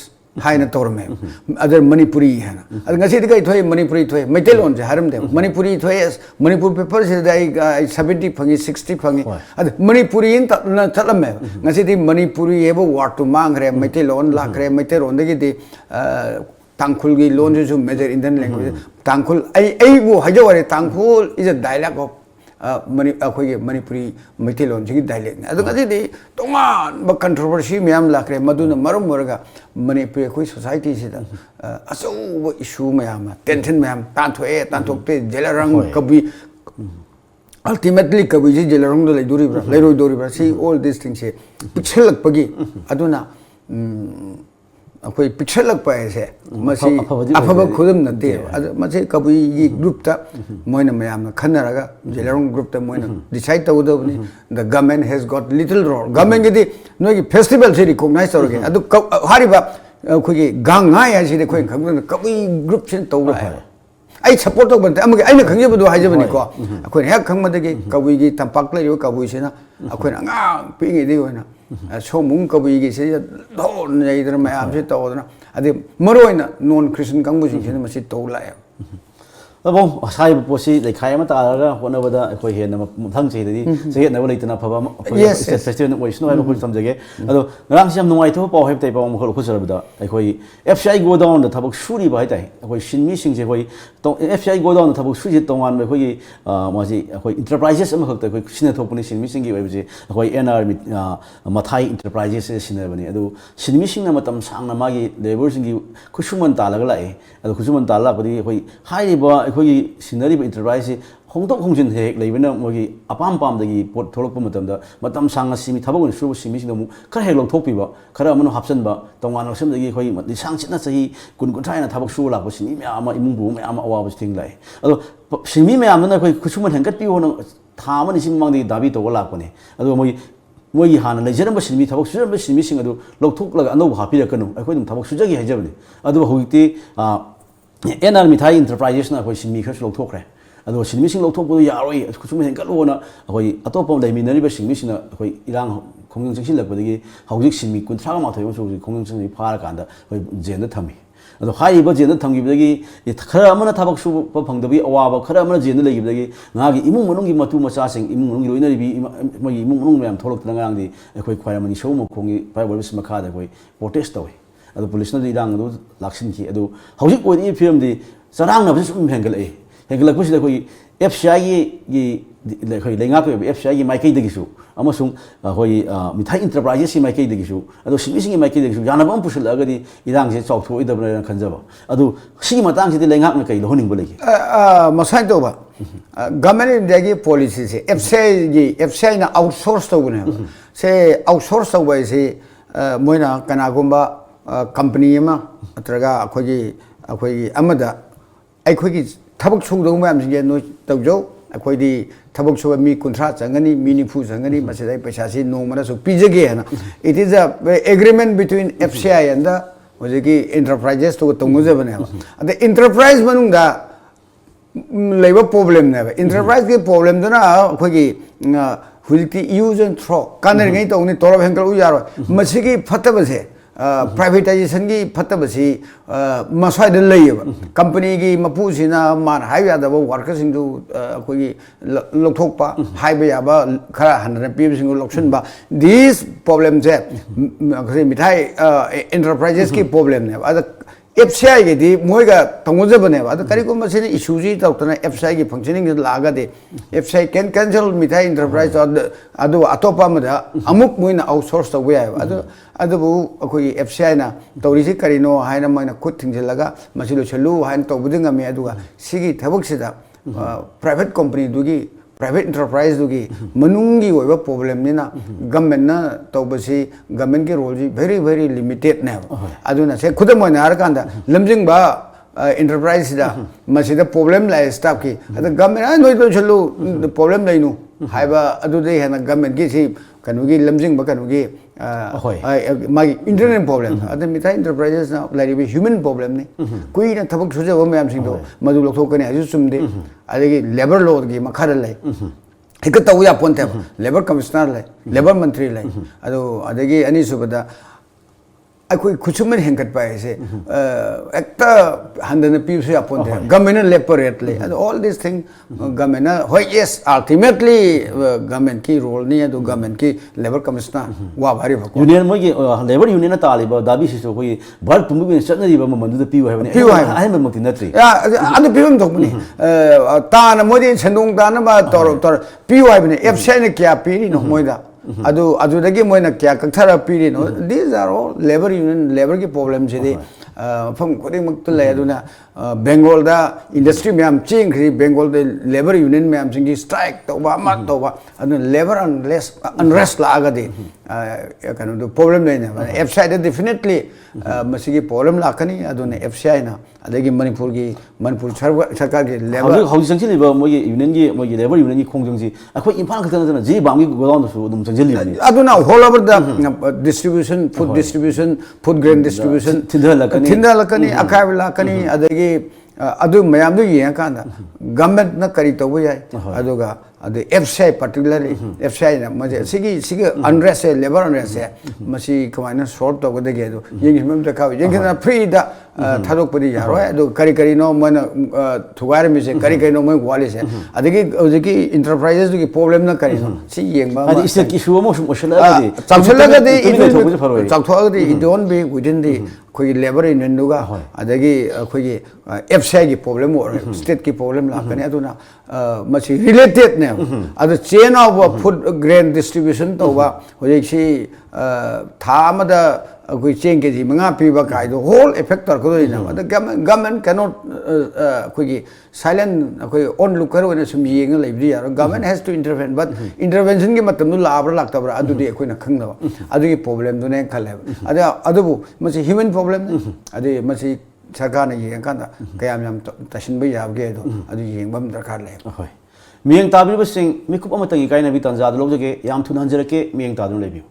S3: haina torme other Manipuri hana ad ngasi dikai thoi Manipuri thoi maitelon je haram de Manipuri thoi Manipur paper se dai 70 phangi 60 phangi ad Manipuri in na thalame ngasi di Manipuri ebo word to mangre maitelon lakre maitelon de di Tangkhul gi loan ju major Indian language Tangkhul ai bu hajaware Tangkhul is a dialect of Manipuri Maitelon ji dialect adu ngasi di tongan ba controversy myam lakre maduna marum muraga Manipuri khoi society si da aso issue myam tension myam tanthoi tanthokte jelarang kabi ultimately kabi ji jelarang do leiroi dori bra see all these things se pichelak pagi aduna akhoi pichelak pa ase masi afaba khudum nate masi kabi group ta moina mayam khanaraga jelarong group ta moina decide to the government has got little role government gi no festival se recognize torge adu hariba khoi gangai ase de khoi khang kabi group sin to la ai support to ban amage aina khangje bu do haijabani ko akhoi hek khangmadagi kabi gi tampak le yo kabi sina akhoi nga pingi de hoina so mung kabi gi se don nei der ma am se to na ade maroina non Christian kangbu sing sina masi to la
S1: Bon, sai posi le khai ma ta ra hona bada khoi he na thang che di se na wala itna phaba festival no isno ai khoi samjage ado ngang siam nungai to paw heb tai paw mo khol khusar bada khoi FCI go down da thabak suri ba tai khoi sinmi sing je khoi to FCI go down da thabak suri tongan me khoi ma ji khoi enterprises am khak ta khoi sine thopuni sinmi sing gi wai je khoi NR mathai enterprises sine bani ado sinmi sing na matam sang na ma gi labor sing gi khusuman ta la lai ado khusuman ta la badi khoi hai ba khoi scenery enterprise hongtok hongjin hek leibena mogi apam pam dagi pot tholok matamda matam sanga simi thabon su simi sing mu khar hek lok thok piba khara amano hapsan ba tongan lok sem dagi khoi di sang chitna chahi kun thaina thabok su lak sini me ama imung bu me ama awa bus thing lai ado simi me amna khoi khusuman hangat pi wona thamani sim mang di dabi to lak pone ado moi hana lejeram simi thabok su simi sing ado lok thok lag ano hapi rakanu khoi dum thabok su jagi hajabni ado hoiti NR Mithai Enterprises na khoi sinmi khar lok thokre ado sinmi sing lok thokbu yaroi khusum hen kalona khoi atopom leiminari ba sinmi sing khoi irang khongjang chingsil lakbadagi haujik sinmi kunthra ma thoy so khongjang chingni phar kanda khoi jenda thami ado hai ba jenda thamgibadagi khara amana thabak su ba phangdabi awa ba khara amana jenda legibadagi ngagi imung manungi matu macha sing imung manungi loinari bi mai imung manung mayam tholok tanga ngang di khoi khwaramani show khongi private service makha da khoi protest tawi ado police na dirang adu laksin ki adu hauji ko ni film di sarang na sum hengel ko sida koi FCI gi le khoi lenga ko FCI gi maikai de gisu amasung hoi Mithai enterprises si maikai de gisu ado sing maikai de gisu yana bam pusul agadi irang se chok thoi da bra khanjaba ado si matang si de lenga na kai lo honing bolegi
S3: masai to ba government dagi policy se FCI na outsource to gune se outsource to ba se moina kana gumba company ma atraga akhoi amada akhoi thabak chungdong ma amjinge no tawjo akhoi di thabak chuba mi kunthra changani meaningful changani masai paisa si no mara so pijage na it is a agreement between FCI and the ojeki enterprises to tonguja bane the enterprise manungda labor problem na enterprise ke problem dana akhoi Hujiki use and throw. Kanner ngai to ni torab hengkal uyaro. Masigi fatabase. Privatization की फतबसी मसाइद लेब company की मपूसीना मान हाइब यादव worker सिंह अखोगी लौथोकपा हाइब याबा खरा हंड्रेड पीबल सिंह लौसनबा दिस प्रॉब्लम से मिठाई एंटरप्राइजेस की प्रॉब्लम ने FCI के दी मोइगा तंगोजे बने वाद करी को मशीन इशू जी तो तना FCI की फंक्शनिंग लागा दे FCI कैन कैंसिल मिठाई एंटरप्राइज अदो अतोपा मदा अमुक मोइना आउटसोर्स तो हुआ है अदो वो कोई FCI ना तो रिसी करी नो हाय ना मोइना खुद थिंग लगा मशीन लो चलू हाय तो बुदिंग में अदुगा सिगी थबक सिदा प्राइवेट कंपनी दुगी प्राइवेट एंटरप्राइज दुगी मनुंगी होइबा प्रॉब्लम निना गवर्नमेंट ना तौबसी गवर्नमेंट के रोल जी वेरी वेरी लिमिटेड ने अदुना से खुद मोइना हर कांदा लमजिंगबा एंटरप्राइज दा मसीदा प्रॉब्लम लाइ स्टाफ की अद गवर्नमेंट नोइ तो चलो प्रॉब्लम लाइनु हाइबा अदुदे हेना गवर्नमेंट की सी कनुगी लमजिंगबा कनुगी मागी इंटरनेट प्रॉब्लम अद मिथा एंटरप्राइजेस ना लाइबे ह्यूमन प्रॉब्लम ने कोई ना थबक सुजब मैम सिंह दो मधु लथोकने हजु सुमदे अदगी लेबर लॉ की मखर लाई एक तौ या पोंते लेबर कमिश्नर लाई लेबर मंत्री लाई अदो अदगी अनि सुबदा अखोई खुचुमन हेंकट पाए से एकता हंदन पीस या पोंते गवर्नमेंट लेबर रेट ले ऑल दिस थिंग गवर्नमेंट हो यस अल्टीमेटली गवर्नमेंट की रोल नहीं है तो गवर्नमेंट की लेबर कमिश्नर वा भारी भको
S1: यूनियन मोगी लेबर यूनियन तालिबा दाबी सिसो कोई भारत पुंगु चटनरिबा ममंदु पिउ है बने हाय ममति नत्रि
S3: अदु पिउम थोकनी तान मोदि छंदोंग तान बा तोर पिउ है बने FCI ने क्या पीरी नो मोइदा अदुदगी मोइना क्या कथरा पीरी no these are all labour union labour की प्रॉब्लम से फम खुद मत ले अदुना बेंगोल दा इंडस्ट्री मैम चिंग्री बेंगोल दे लेबर यूनियन मैम सिंगी स्ट्राइक तोबा मत तोबा अदु लेबर अनरेस्ट लागा दे कनो दो प्रॉब्लम नहीं है FCI दे डेफिनेटली मसिगी प्रॉब्लम लाकनी अदुने FCI ना अदगी मणिपुर सरकार के लेबर
S1: हाउस संगसिल मोगी यूनियन की मोगी लेबर यूनियन की खोंजंग जी अखो इम्फाल खतना जी बांगी गोदाउन सु दुम संगसिल नि
S3: अदुना whole over the distribution food grain distribution थिंदा लकनी अखाब लाकनी अदगी अदु मयाम दु ये कांदा गवर्नमेंट ना करी तो याय अदुगा अदु FCI particularly FCI ना मजे सिगी अनरेस्ट है लेबर अनरेस्ट है मसी कमाइना शॉर्ट तो गदे के दो ये हम तो खाओ ये ना फ्री दा थादोक परि यारो है दो करी नो मन थुगार में से करी नो मन वाले से अदगी अदगी इंटरप्राइजेस की प्रॉब्लम ना करी सी येंबा
S1: अदि इसे की शुवा मो मशला
S3: चावछलगदे it don't be within the कोई लेबर यूनियन दुगा अदगी कोई FCI की प्रॉब्लम और स्टेट की प्रॉब्लम लाकने अदुना मसी रिलेटेड ने अदु chain of food grain distribution तोबा होजेसी थामदा कोई चेन के जी मंगा पीबा काइदो होल इफेक्ट कर कोई ना अद गवर्नमेंट कैन नॉट कोई साइलेंट कोई ऑन लुक करो ने सुम येंग लेबदी यार government has to intervene but intervention के मतलब नु लाब्रा लागतबरा अदुदि कोई ना खंगदबा अदुगी प्रॉब्लम दुने खले अदबु मसी ह्यूमन प्रॉब्लम अदि मसी सरकार ने ये कांदा कयाम तसिनबा याबगे दो अदु येंबम दरकार ले
S1: होय मियंग ताबिब सिंह मिकुप अमतंगी काइना बि तंजाद लोजगे याम थुन हंजरके मियंग तादुन labio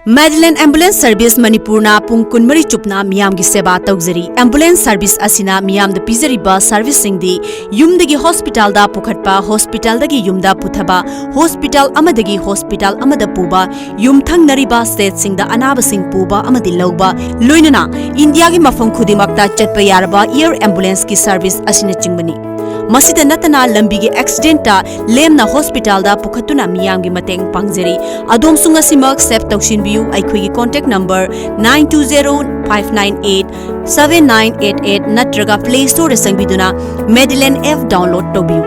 S4: Madeline Ambulance Service Manipurna pung kunmari chupna miyam gi seba tawjari ambulance service asina miyam da pizari ba service sing di yum dagi hospital da pukhatpa hospital dagi yum da puthaba hospital amadagi hospital amada puba yum thang nariba state sing da anaba sing puba amadi lawba loinana India gi mafam khudimakta chatpa yaraba air ambulance ki service asina chingmani masida natana lambi gi accident ta lemna hospital da pukhatuna miyam gi mateng pangjari adom sunga simak save tawshin biu aikhoi gi contact number 9205987988 natraga play store sangbiduna Madeline F download tobiu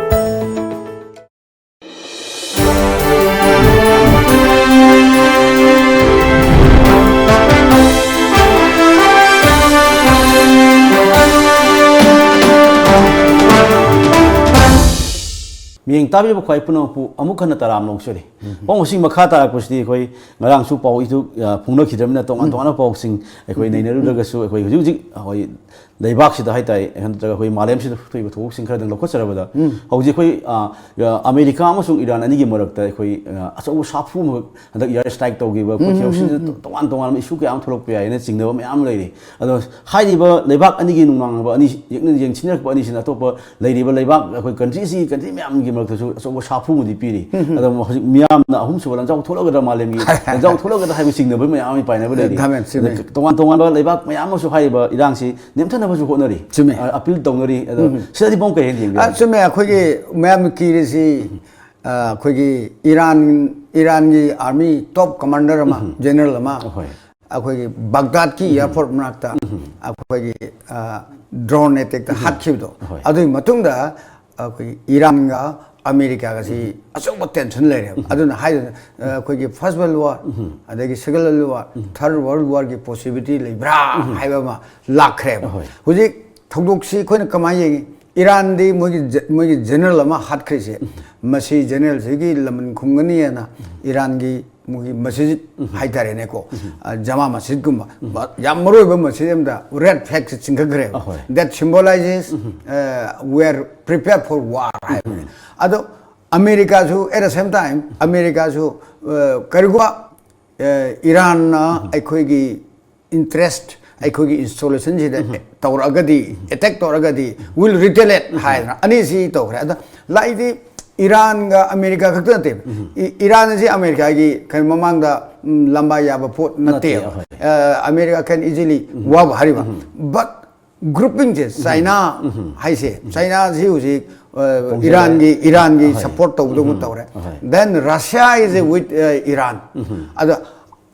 S1: ꯃꯤꯌꯦꯡ ꯇꯥꯕꯤꯕ ꯈ꯭ꯋꯥꯏ ꯄꯨꯝꯅꯃꯛꯄꯨ ꯑꯃꯨꯛ ꯍꯟꯅ ꯇꯔꯥꯝꯅ ꯑꯣꯛꯆꯔꯤ ꯄꯥꯎꯁꯤꯡ ꯃꯈꯥ ꯇꯥꯔꯛꯄꯁꯤꯗꯤ ꯑꯩꯈꯣꯏ ꯉꯔꯥꯡꯁꯨ ꯄꯥꯎ ꯏꯁꯨ ꯐꯣꯡꯅꯈꯤꯗ꯭ꯔꯕꯅꯤꯅ ꯇꯣꯉꯥꯟ ꯇꯣꯉꯥꯟꯕ ꯄꯥꯎꯁꯤꯡ ꯑꯩꯈꯣꯏ ꯅꯩꯅꯔꯨꯗ꯭ꯔꯒꯁꯨ ꯑꯩꯈꯣꯏ ꯍꯧꯖꯤꯛ ꯍꯧꯖꯤꯛ ꯑꯩꯈꯣꯏ ꯂꯩꯕꯥꯛꯁꯤꯗ ꯍꯥꯏꯇꯥꯔꯦ ꯅꯠꯇ꯭ꯔꯒ ꯑꯩꯈꯣꯏ ꯃꯥꯂꯦꯝꯁꯤꯗ ꯊꯣꯛꯏꯕ ꯊꯧꯗꯣꯛꯁꯤꯡ ꯈꯔꯗꯪ ꯂꯧꯈꯠꯆꯔꯕꯗ ꯍꯧꯖꯤꯛ ꯑꯩꯈꯣꯏ ꯑꯃꯦꯔꯤꯀꯥ ꯑꯃꯁꯨꯡ ꯏꯔꯥꯟ ꯑꯅꯤꯒꯤ ꯃꯔꯛꯇ ꯑꯩꯈꯣꯏ ꯑꯆꯧꯕ ꯁꯥꯐꯨ ꯑꯃꯈꯛ ꯍꯟꯗꯛ ꯏꯌꯥꯔ ꯁ꯭ꯇ꯭ꯔꯥꯏꯛ ꯇꯧꯈꯤꯕ ꯈꯣꯠꯈꯤꯕꯁꯤꯗ ꯇꯣꯉꯥꯟ ꯇꯣꯉꯥꯟꯕ ꯏꯁꯨ ꯀꯌꯥ ꯑꯃ ꯊꯣꯛꯂꯛꯄ ꯌꯥꯏꯅ ꯆꯤꯡꯅꯕ ꯃꯌꯥꯝ ꯂꯩꯔꯤ ꯑꯗꯣ ꯍꯥꯏꯔꯤꯕ ꯂꯩꯕꯥꯛ ꯑꯅꯤꯒꯤ ꯅꯨꯡꯅꯥꯡꯅꯕ ꯑꯅꯤ ꯌꯦꯡꯁꯤꯟꯅꯔꯛꯄ ꯑꯅꯤꯁꯤꯅ ꯑꯇꯣꯞꯄ ꯂꯩꯔꯤꯕ ꯂꯩꯕꯥꯛ ꯑꯩꯈꯣꯏ ꯀꯟꯇ꯭ꯔꯤꯁꯤ ꯀꯟꯇ꯭ꯔꯤ ꯃꯌꯥꯝꯒꯤ ꯃꯔꯛꯇꯁꯨ ꯑꯆꯧꯕ ꯁꯥꯐꯨ ꯑꯃꯗꯤ ꯄꯤꯔꯤ ꯑꯗꯣ ꯍꯧꯖꯤꯛ ꯃꯤꯌꯥꯝꯅ ꯑꯍꯨꯝꯁꯨꯕ ꯂꯟꯖꯥꯎ ꯊꯣꯛꯂꯒꯗ꯭ꯔꯥ ꯃꯥꯂꯦꯝꯒꯤ ꯂꯟꯖꯥꯎ ꯊꯣꯛꯂꯒꯗ꯭ꯔꯥ ꯍꯥꯏꯕ ꯆꯤꯡꯅꯕ ꯃꯌꯥꯝ ꯑꯃ ꯄꯥꯏꯅꯕ ꯂꯩꯔꯤ ꯇꯣꯉꯥꯟ ꯇꯣꯉꯥꯟꯕ ꯂꯩꯕꯥꯛ ꯃꯌꯥꯝ ꯑꯃꯁꯨ ꯍꯥꯏꯔꯤꯕ ꯏꯔꯥꯡꯁꯤ ꯅꯦꯝꯊꯅꯕꯁꯨ ꯍꯣꯠꯅꯔꯤ ꯑꯄꯤꯜ ꯇꯧꯅꯔꯤ ꯑꯗꯣ ꯁꯤꯗꯗꯤ ꯄꯥꯎ ꯀꯩ ꯍꯦꯟꯅ ꯌꯦꯡꯕꯤꯔꯤ
S3: ꯆꯨꯝꯃꯦ ꯑꯩꯈꯣꯏꯒꯤ ꯃꯌꯥꯝ ꯀꯤꯔꯤꯁꯤ ꯑꯩꯈꯣꯏꯒꯤ ꯏꯔꯥꯟꯒꯤ ꯑꯥꯔꯃꯤ ꯇꯣꯞ ꯀꯃꯥꯟꯗꯔ ꯑꯃ ꯖꯦꯅꯔꯦꯜ ꯑꯃ ꯑꯩꯈꯣꯏꯒꯤ ꯕꯒꯗꯥꯗꯀꯤ ꯏꯌꯥꯔꯄꯣꯔꯠ ꯃꯅꯥꯛꯇ ꯑꯩꯈꯣꯏꯒꯤ ꯗ꯭ꯔꯣꯟ ꯑꯦꯇꯦꯛꯇ ꯍꯥꯠꯈꯤꯕꯗꯣ ꯑꯗꯨꯒꯤ ꯃꯇꯨꯡꯗ ꯑꯩꯈꯣꯏꯒꯤ ꯏꯔꯥꯟꯒ ꯑꯃꯦꯔꯤꯀꯥꯒꯁꯤ ꯑꯆꯧꯕ ꯇꯦꯟꯁꯟ ꯂꯩꯔꯦꯕ ꯑꯗꯨꯅ ꯍꯥꯏꯗꯅ ꯑꯩꯈꯣꯏꯒꯤ ꯐꯥꯔꯁ ꯋꯥꯔꯜ ꯋꯥꯔ ꯑꯗꯒꯤ ꯁꯦꯀꯦꯟ ꯋꯥꯔꯜ ꯋꯥꯔ ꯊꯥꯔꯠ ꯋꯥꯔꯜ ꯋꯥꯔꯒꯤ ꯄꯣꯁꯤꯕꯤꯂꯤꯇꯤ ꯂꯩꯕ꯭ꯔꯥ ꯍꯥꯏꯕ ꯑꯃ ꯂꯥꯛꯈ꯭ꯔꯦꯕ ꯍꯧꯖꯤꯛ ꯊꯧꯗꯣꯛꯁꯤ ꯑꯩꯈꯣꯏꯅ ꯀꯃꯥꯏꯅ ꯌꯦꯡꯉꯤ ꯏꯔꯥꯟꯗꯤ ꯃꯣꯏꯒꯤ ꯖꯦꯅꯔꯦꯜ ꯑꯃ ꯍꯥꯠꯈ꯭ꯔꯤꯁꯦ ꯃꯁꯤ ꯖꯦꯅꯔꯦꯜꯁꯤꯒꯤ ꯂꯃꯟ ꯈꯨꯝꯒꯅꯤꯅ ꯏꯔꯥꯟꯒꯤ ꯃꯣꯏꯒꯤ ꯃꯁꯖꯤꯠ ꯍꯥꯏꯇꯥꯔꯦꯅꯦꯀꯣ ꯖꯃꯥ ꯃꯁꯖꯤꯠꯀꯨꯝꯕ ꯌꯥꯝ ꯃꯔꯨꯑꯣꯏꯕ ꯃꯁꯖꯤꯠ ꯑꯃꯗ ꯔꯦꯗ ꯐ꯭ꯂꯦꯒꯁꯤ ꯆꯤꯡꯈꯠꯈ꯭ꯔꯦꯕ ꯗꯦꯠ ꯁꯤꯝꯕꯣꯂꯥꯏꯖꯦꯁ ꯋꯤ ꯑꯥꯔ ꯄ꯭ꯔꯤꯄꯦꯌꯔ ꯐꯣꯔ ꯋꯥꯔ ꯍꯥꯏꯕꯅꯤ ꯑꯗꯣ ꯑꯃꯦꯔꯤꯀꯥꯁꯨ ꯑꯦꯠ ꯗ ꯁꯦꯝ ꯇꯥꯏꯝ ꯑꯃꯦꯔꯤꯀꯥꯁꯨ ꯀꯔꯤꯒꯨꯝꯕ ꯏꯔꯥꯟꯅ ꯑꯩꯈꯣꯏꯒꯤ ꯏꯟꯇꯔꯦꯁꯠ ꯑꯩꯈꯣꯏꯒꯤ ꯏꯟꯁꯇꯣꯂꯦꯁꯟꯁꯤꯗ ꯇꯧꯔꯛꯑꯒꯗꯤ ꯑꯦꯇꯦꯛ ꯇꯧꯔꯒꯗꯤ ꯋꯤꯜ ꯔꯤꯇꯦꯂꯦꯠ ꯍꯥꯏꯗꯅ ꯑꯅꯤꯁꯤ ꯇꯧꯈ꯭ꯔꯦ ꯑꯗ ꯂꯥꯛꯏꯗꯤ ꯏꯔꯥꯟꯒ ꯑꯃꯦꯔꯤꯀꯥ ꯈꯛꯇ ꯅꯠꯇꯦꯕ ꯏꯔꯥꯟ ꯑꯁꯤ ꯑꯃꯦꯔꯤꯀꯥꯒꯤ ꯀꯩ ꯃꯃꯥꯡꯗ ꯂꯝꯕꯥ ꯌꯥꯕ ꯄꯣꯠ ꯅꯠꯇꯦꯕ ꯑꯃꯦꯔꯤꯀꯥ ꯀꯦꯟ ꯏꯖꯤꯂꯤ ꯋꯥꯕ ꯍꯥꯏꯔꯤꯕ ꯕꯠ ꯒ꯭ꯔꯨꯞꯄꯤꯡꯁꯦ ꯆꯥꯏꯅꯥ ꯍꯥꯏꯁꯦ ꯆꯥꯏꯅꯥꯁꯤ ꯍꯧꯖꯤꯛ ꯏꯔꯥꯟꯒꯤ ꯁꯞꯄꯣꯔꯠ ꯇꯧꯕꯗꯧꯅ ꯇꯧꯔꯦ ꯗꯦꯟ ꯔꯁꯤꯌꯥ ꯏज ꯋꯤꯠ ꯏꯔꯥꯟ ꯑꯗ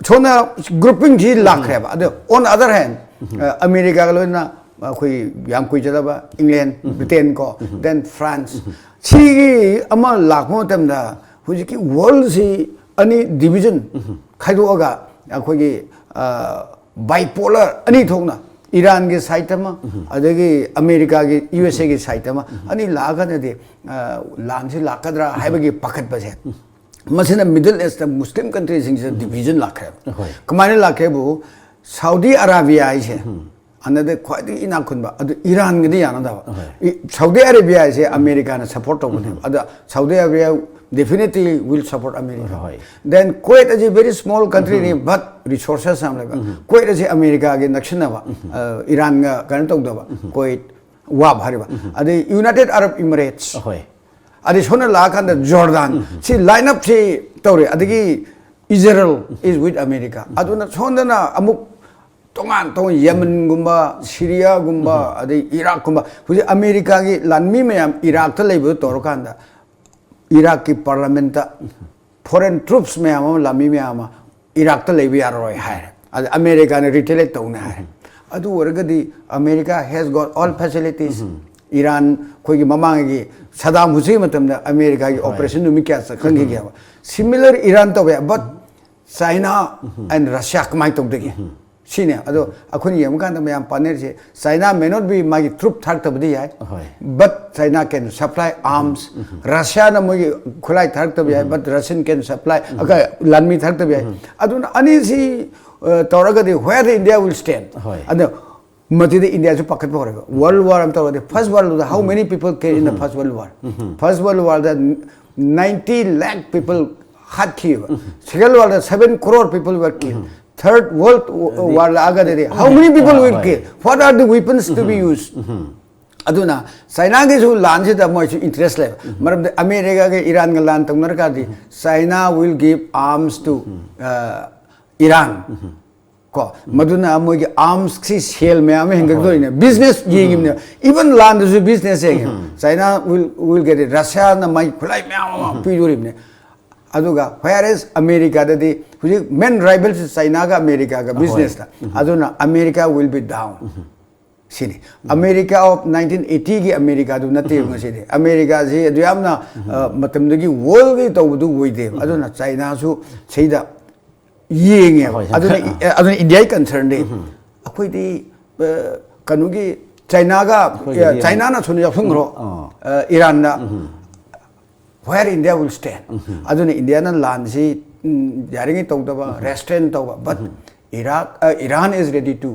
S3: ꯁꯣꯝꯗ ꯒ꯭ꯔꯨꯞꯄꯤꯡꯁꯤ ꯂꯥꯛꯈ꯭ꯔꯦꯕ ꯑꯗꯣ ꯑꯣꯟ ꯑꯗꯔ ꯍꯦꯟ ꯑꯃꯦꯔꯤꯀꯥꯒ ꯂꯣꯏꯅ ꯑꯩꯈꯣꯏ ꯌꯥꯝ ꯀꯨꯏꯖꯗꯕ ꯏꯪꯂꯦꯟ ꯕ꯭ꯔꯤꯇꯦꯟ ꯀꯣ ꯗꯦꯟ ꯐ꯭ꯔꯥꯟꯁ ꯁꯤꯒꯤ ꯑꯃ ꯂꯥꯛꯄ ꯃꯇꯝꯗ ꯍꯧꯖꯤꯛꯀꯤ ꯋꯥꯔꯜꯁꯤ ꯑꯅꯤ ꯗꯤꯕꯤꯖꯟ ꯈꯥꯏꯗꯣꯛꯑꯒ ꯑꯩꯈꯣꯏꯒꯤ ꯕꯥꯏꯄꯣꯂꯔ ꯑꯅꯤ ꯊꯣꯛꯅ ꯏꯔꯥꯟꯒꯤ ꯁꯥꯏꯠ ꯑꯃ ꯑꯗꯒꯤ ꯑꯃꯦꯔꯤꯀꯥꯒꯤ ꯌꯨ ꯑꯦꯁ ꯑꯦꯒꯤ ꯁꯥꯏꯠ ꯑꯃ ꯑꯅꯤ ꯂꯥꯛꯑꯒꯅꯗꯤ ꯂꯥꯟꯁꯤ ꯂꯥꯛꯀꯗ꯭ꯔꯥ ꯍꯥꯏꯕꯒꯤ ꯄꯥꯈꯠꯄꯁꯦ ꯃꯁꯤꯅ ꯃꯤꯗꯜ ꯏꯁꯇ ꯃꯨꯁꯂꯤꯝ ꯀꯟꯇ꯭ꯔꯤꯁꯤꯡꯁꯤꯗ ꯗꯤꯕꯤꯖꯟ ꯂꯥꯛꯈ꯭ꯔꯦꯕ ꯀꯃꯥꯏꯅ ꯂꯥꯛꯈ꯭ꯔꯦꯕꯨ ꯁꯥꯎꯗꯤ ꯑꯔꯥꯕꯤꯌꯥ ꯍꯥꯏꯁꯦ ꯑꯅꯗ ꯈ꯭ꯋꯥꯏꯗꯒꯤ ꯏꯅꯥꯛ ꯈꯨꯟꯕ ꯑꯗꯨ ꯏꯔꯥꯟꯒꯗꯤ ꯌꯥꯅꯗꯕ ꯁꯥꯎꯗꯤ ꯑꯔꯥꯕꯤꯌꯥ ꯍꯥꯏꯁꯦ ꯑꯃꯦꯔꯤꯀꯥꯅ ꯁꯞꯄꯣꯔꯠ ꯇꯧꯕꯅꯦꯕ ꯑꯗ ꯁꯥꯎꯗꯤ Arabia definitely will support America. Then Kuwait is a very small country, but resources are like Kuwait is America again, Nakshanava, Iran, Kanatogdava, Kuwait, Wab Hariba. The United Arab Emirates. Additional Lak and Jordan. See, line up, see, Tori, Adigi, Israel is with America. Aduna Sondana Amuk. Tongan tong Yemen gumba, Syria gumba, adi Iraq gumba. Which America ki lanmi mayam Iraq to labor Torokanda. Iraq ki parliament foreign troops mayam lami mayam Iraq to labor arroy hire. America ne retaliate to hire. Adu wargadi America has got all facilities. Iran koi mamangi Saddam Hussein matamda America ki operation numikya sa kangi gya. Similar Iran to but China and Russia kamai to degi. Sine, ado akuni yamkanda mayam panerje China may not be my troop thartabdi hai, but China can supply arms. Russia na mogi khulai thartabdi hai, but Russian can supply. Okay, lanmi thartabdi hai. Aduna anisi tauragadi where India will stand. Ado matide India jo pakat porega. World War am tauragadi first World War. How many people came in the first World War? First World War that 90 lakh people had killed. Second World War 7 crore people were killed. Third World War how many people will kill? What are the weapons to be used? Aduna China ge jo land se da moi interest le maram America ge Iran ge land tong narka di China will give arms to Iran ko maduna moi ge arms si sale me am hengak do ine business yengim ne even land is business yengim China will get it Russia na mai khulai me am pi durim ne aduga whereas America the main rivals is China ga America ga business ta aduna America will be down sini America of 1980 gi America do nate ngasidi America ji aduyamna matamdagi world gi tawdu woide aduna China su seida yenge aduna India concern de akoi di kanugi China ga China na sunu yakhungro Iran na where India will stand. Aduna India na land si yaringi tawdaba restraint tawba, but Iran is ready to.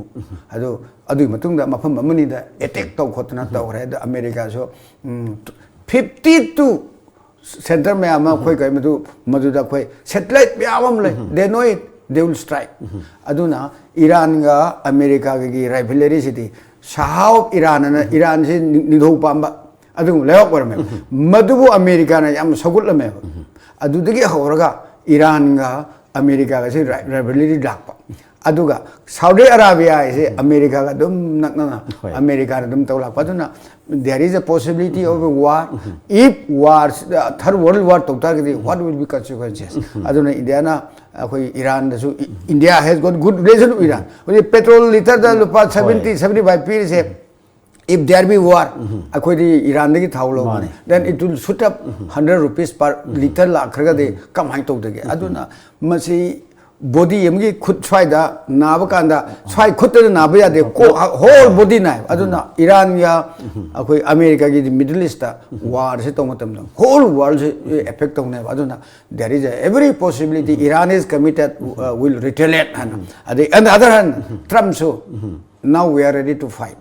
S3: Adu matungda mafam amani da attack taw khotna tawre da America so 52 center में आमा कोई कहीं मधुदा कोई satellite पे आवाम ले they know it they will strike अदुना Iran का America की rivalry सिटी शाहब ईरान से निधो पांबा अदुम लेवक पर में मधुबो अमेरिका ने याम सगुल में अदुदगी होरगा ईरान का अमेरिका का से rivalry डाक अदुगा सऊदी अरेबिया ऐसे अमेरिका का दुम नकना अमेरिका ने दुम तौला पदुना there is a possibility of a war if war third world war tokta ke what will be consequences aduna India na koi Iran da so India has got good relation with Iran petrol liter da lupa 70-75 p se if there be war akoi di Iran de ki thawlo then it will shoot up 100 rupees per liter la khaga de kam hai tok de aduna masi body yamgi khut chwai da naba kanda chwai khut da naba ya de whole body na aduna Iran ya akoi America gi Middle East ta war se tong matam whole world se effect tong na aduna there is every possibility Iran is committed will retaliate and on the other hand Trump so now we are ready to fight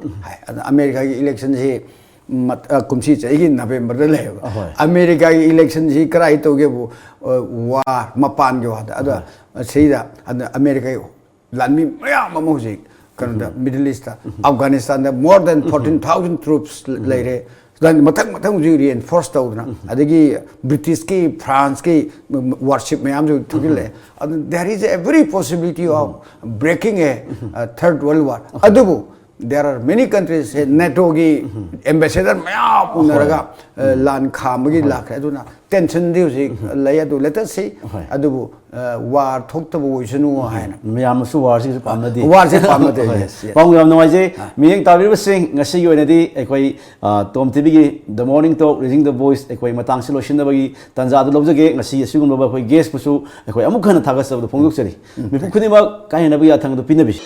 S3: America gi election se kumsi chahi November da le America gi election si karai to ge bu war mapan ge wada ada seida America lanmi mayam amu ji kanada Middle East Afghanistan more than 14,000 troops laire then matang ji reinforce tawna adagi British ki France ki warship mayam ju thugile there is every possibility of breaking a third world war adubu there are many countries NATO ki ambassador mayam unaraga lan khamagi lakhe aduna tension di usi laya do let us see adubu war thoktabu isunu haina
S1: miyam su war si pamnadi
S3: war se pamnade
S1: pang yam noi je miyeng tawri sing ngasi yoinadi ekoi tom tv gi the morning talk raising the voice ekoi matang si losin da bagi tanja du lobjage ngasi asigum loba ekoi guest pusu ekoi amuk khana thaga sab do phongdok chari mi khuni ma kai na bi ya thang do pinabi